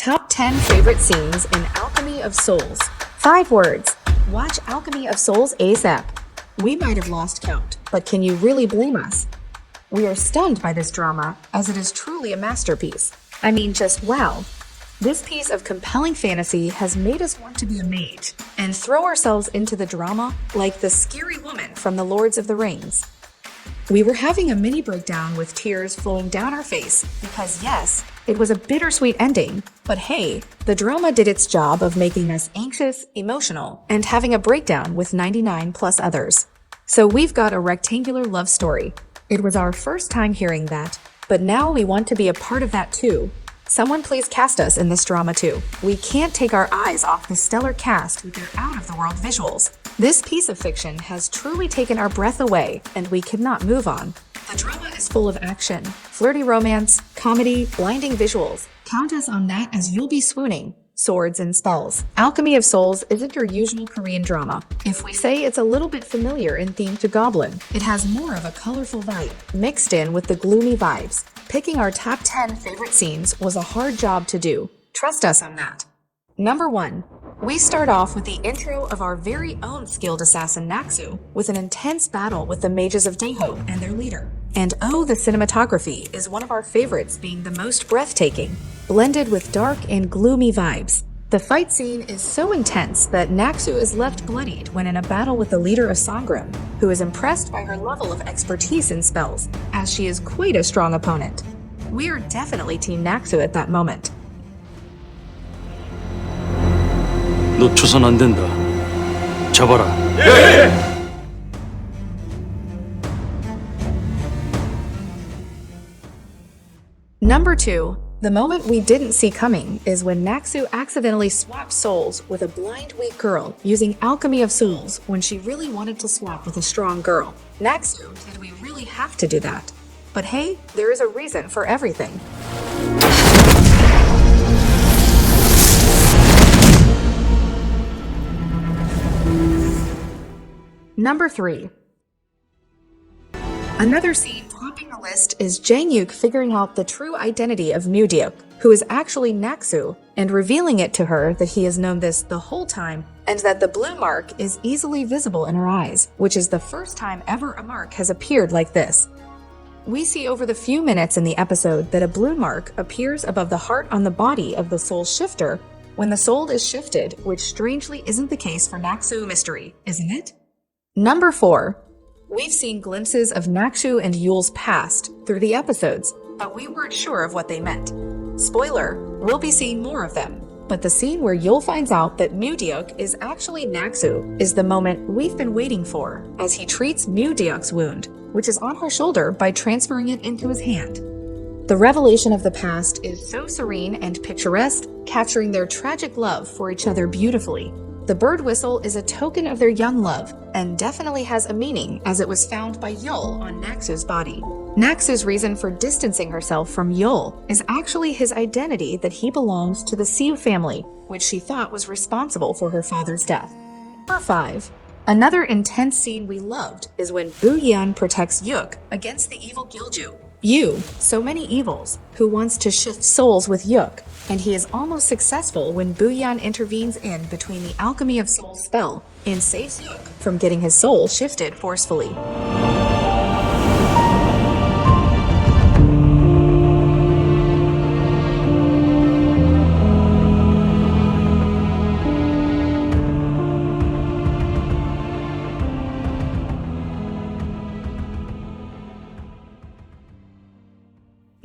Top 10 favorite scenes in Alchemy of Souls. 5 words. Watch Alchemy of Souls ASAP. We might have lost count, but can you really blame us? We are stunned by this drama, as it is truly a masterpiece. I mean, just wow. This piece of compelling fantasy has made us want to be a mage and throw ourselves into the drama like the scary woman from The Lords of the Rings. We were having a mini breakdown with tears flowing down our face because yes, it was a bittersweet ending, but hey, the drama did its job of making us anxious, emotional, and having a breakdown with 99 plus others. So we've got a rectangular love story. It was our first time hearing that, but now we want to be a part of that too. Someone please cast us in this drama too. We can't take our eyes off the stellar cast with their out-of-the-world visuals. This piece of fiction has truly taken our breath away, and we cannot move on. The drama is full of action, flirty romance, comedy, blinding visuals. Count us on that as you'll be swooning. Swords and spells. Alchemy of Souls isn't your usual Korean drama. If we say it's a little bit familiar in theme to Goblin, it has more of a colorful vibe, mixed in with the gloomy vibes. Picking our top 10 favorite scenes was a hard job to do. Trust us on that. Number 1. We start off with the intro of our very own skilled assassin Naksu with an intense battle with the mages of Daeho and their leader. And oh, the cinematography is one of our favorites, being the most breathtaking, blended with dark and gloomy vibes. The fight scene is so intense that Naksu is left bloodied when in a battle with the leader of Sangrim, who is impressed by her level of expertise in spells, as she is quite a strong opponent. We are definitely Team Naksu at that moment. 놓쳐선 안 된다. 잡아라. Number 2. The moment we didn't see coming is when Naksu accidentally swapped souls with a blind weak girl using Alchemy of Souls when she really wanted to swap with a strong girl. Naksu, did we really have to do that? But hey, there is a reason for everything. Number 3. Another scene topping the list is Jang-yuk figuring out the true identity of deok, who is actually Naksu, and revealing it to her that he has known this the whole time and that the blue mark is easily visible in her eyes, which is the first time ever a mark has appeared like this. We see over the few minutes in the episode that a blue mark appears above the heart on the body of the soul shifter when the soul is shifted, which strangely isn't the case for Naksu mystery, isn't it? Number 4. We've seen glimpses of Naksu and Yule's past through the episodes, but we weren't sure of what they meant. Spoiler, we'll be seeing more of them. But the scene where Yule finds out that deok is actually Naksu is the moment we've been waiting for, as he treats deok's wound, which is on her shoulder, by transferring it into his hand. The revelation of the past is so serene and picturesque, capturing their tragic love for each other beautifully. The bird whistle is a token of their young love, and definitely has a meaning as it was found by Yule on Naksu's body. Naksu's reason for distancing herself from Yule is actually his identity that he belongs to the Siu family, which she thought was responsible for her father's death. Number 5. Another intense scene we loved is when Bu-yeon protects Yuk against the evil Gilju. Yu, so many evils, who wants to shift souls with Yuk, and he is almost successful when Bu-yeon intervenes in between the Alchemy of Souls spell and saves Yuk from getting his soul shifted forcefully.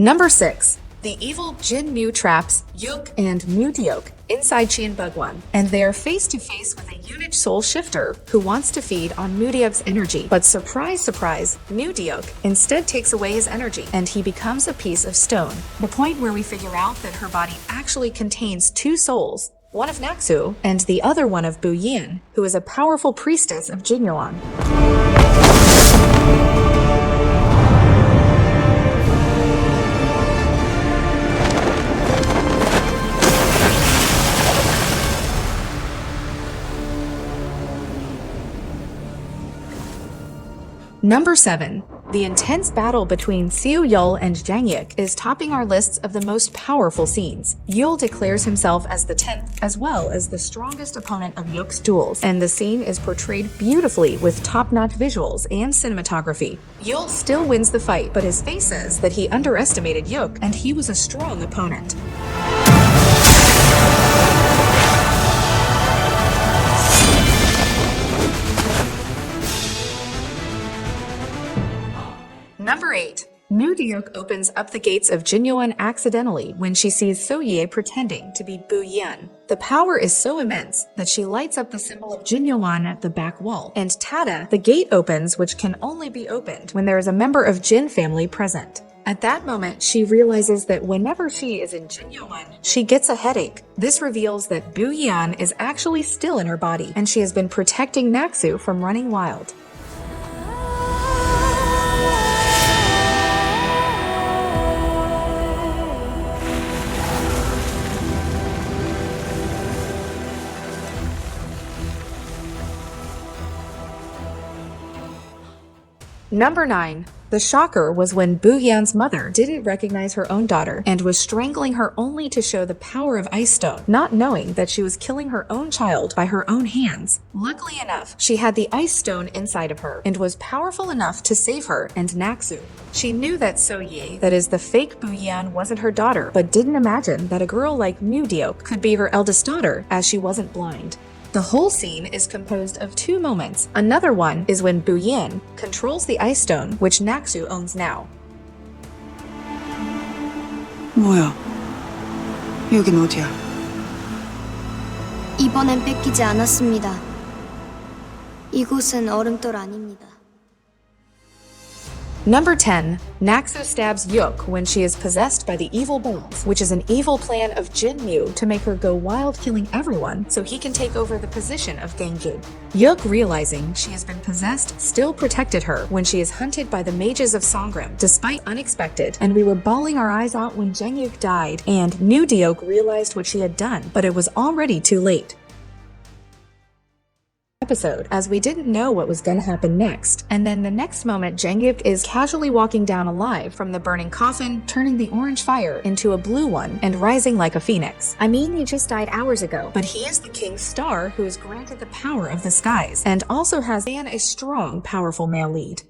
Number 6. The evil Jin Mu traps Yuk and deok inside Chien Bugwan, and they are face to face with a unit soul shifter who wants to feed on deok's energy. But surprise, surprise, deok instead takes away his energy, and he becomes a piece of stone. The point where we figure out that her body actually contains 2 souls, one of Naksu and the other one of Bu-yeon, who is a powerful priestess of Jinyowon. Number 7. The intense battle between Seo-yeol and Jang-yuk is topping our lists of the most powerful scenes. Yeol declares himself as the 10th, as well as the strongest opponent of Yuk's duels, and the scene is portrayed beautifully with top-notch visuals and cinematography. Yeol still wins the fight, but his face says that he underestimated Yuk, and he was a strong opponent. Number 8. New Deok opens up the gates of Jinyowon accidentally when she sees So-ye pretending to be Bu-yeon. The power is so immense that she lights up the symbol of Jinyowon at the back wall, and tada, the gate opens, which can only be opened when there is a member of Jin family present. At that moment, she realizes that whenever she is in Jinyowon, she gets a headache. This reveals that Bu-yeon is actually still in her body, and she has been protecting Naksu from running wild. Number 9. The shocker was when Bu-yeon's mother didn't recognize her own daughter and was strangling her only to show the power of Ice Stone, not knowing that she was killing her own child by her own hands. Luckily enough, she had the Ice Stone inside of her and was powerful enough to save her and Naksu. She knew that So-ye, that is the fake Bu-yeon, wasn't her daughter, but didn't imagine that a girl like New Deok could be her eldest daughter, as she wasn't blind. The whole scene is composed of 2 moments. Another one is when Bu-yeon controls the Ice Stone, which Naksu owns now. 뭐야? 여긴 어디야? 이번엔 뺏기지 않았습니다. 이곳은 얼음돌 아닙니다. Number 10. Naksu stabs Yuk when she is possessed by the evil bombs, which is an evil plan of Jinmu to make her go wild, killing everyone so he can take over the position of Gangjun. Yuk, realizing she has been possessed, still protected her when she is hunted by the Mages of Songram, despite unexpected, and we were bawling our eyes out when Jang-yuk died, and New Deok realized what she had done, but it was already too late. Episode, as we didn't know what was gonna happen next. And then the next moment, Jang-yuk is casually walking down alive from the burning coffin, turning the orange fire into a blue one and rising like a phoenix. I mean, he just died hours ago, but he is the king's star who is granted the power of the skies and also has a strong, powerful male lead.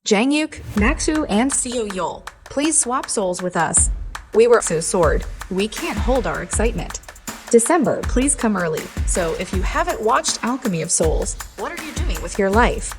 Jang-yuk, Naksu, and Seo-yeol, please swap souls with us. We were so sword. We can't hold our excitement. December, please come early. So if you haven't watched Alchemy of Souls, what are you doing with your life?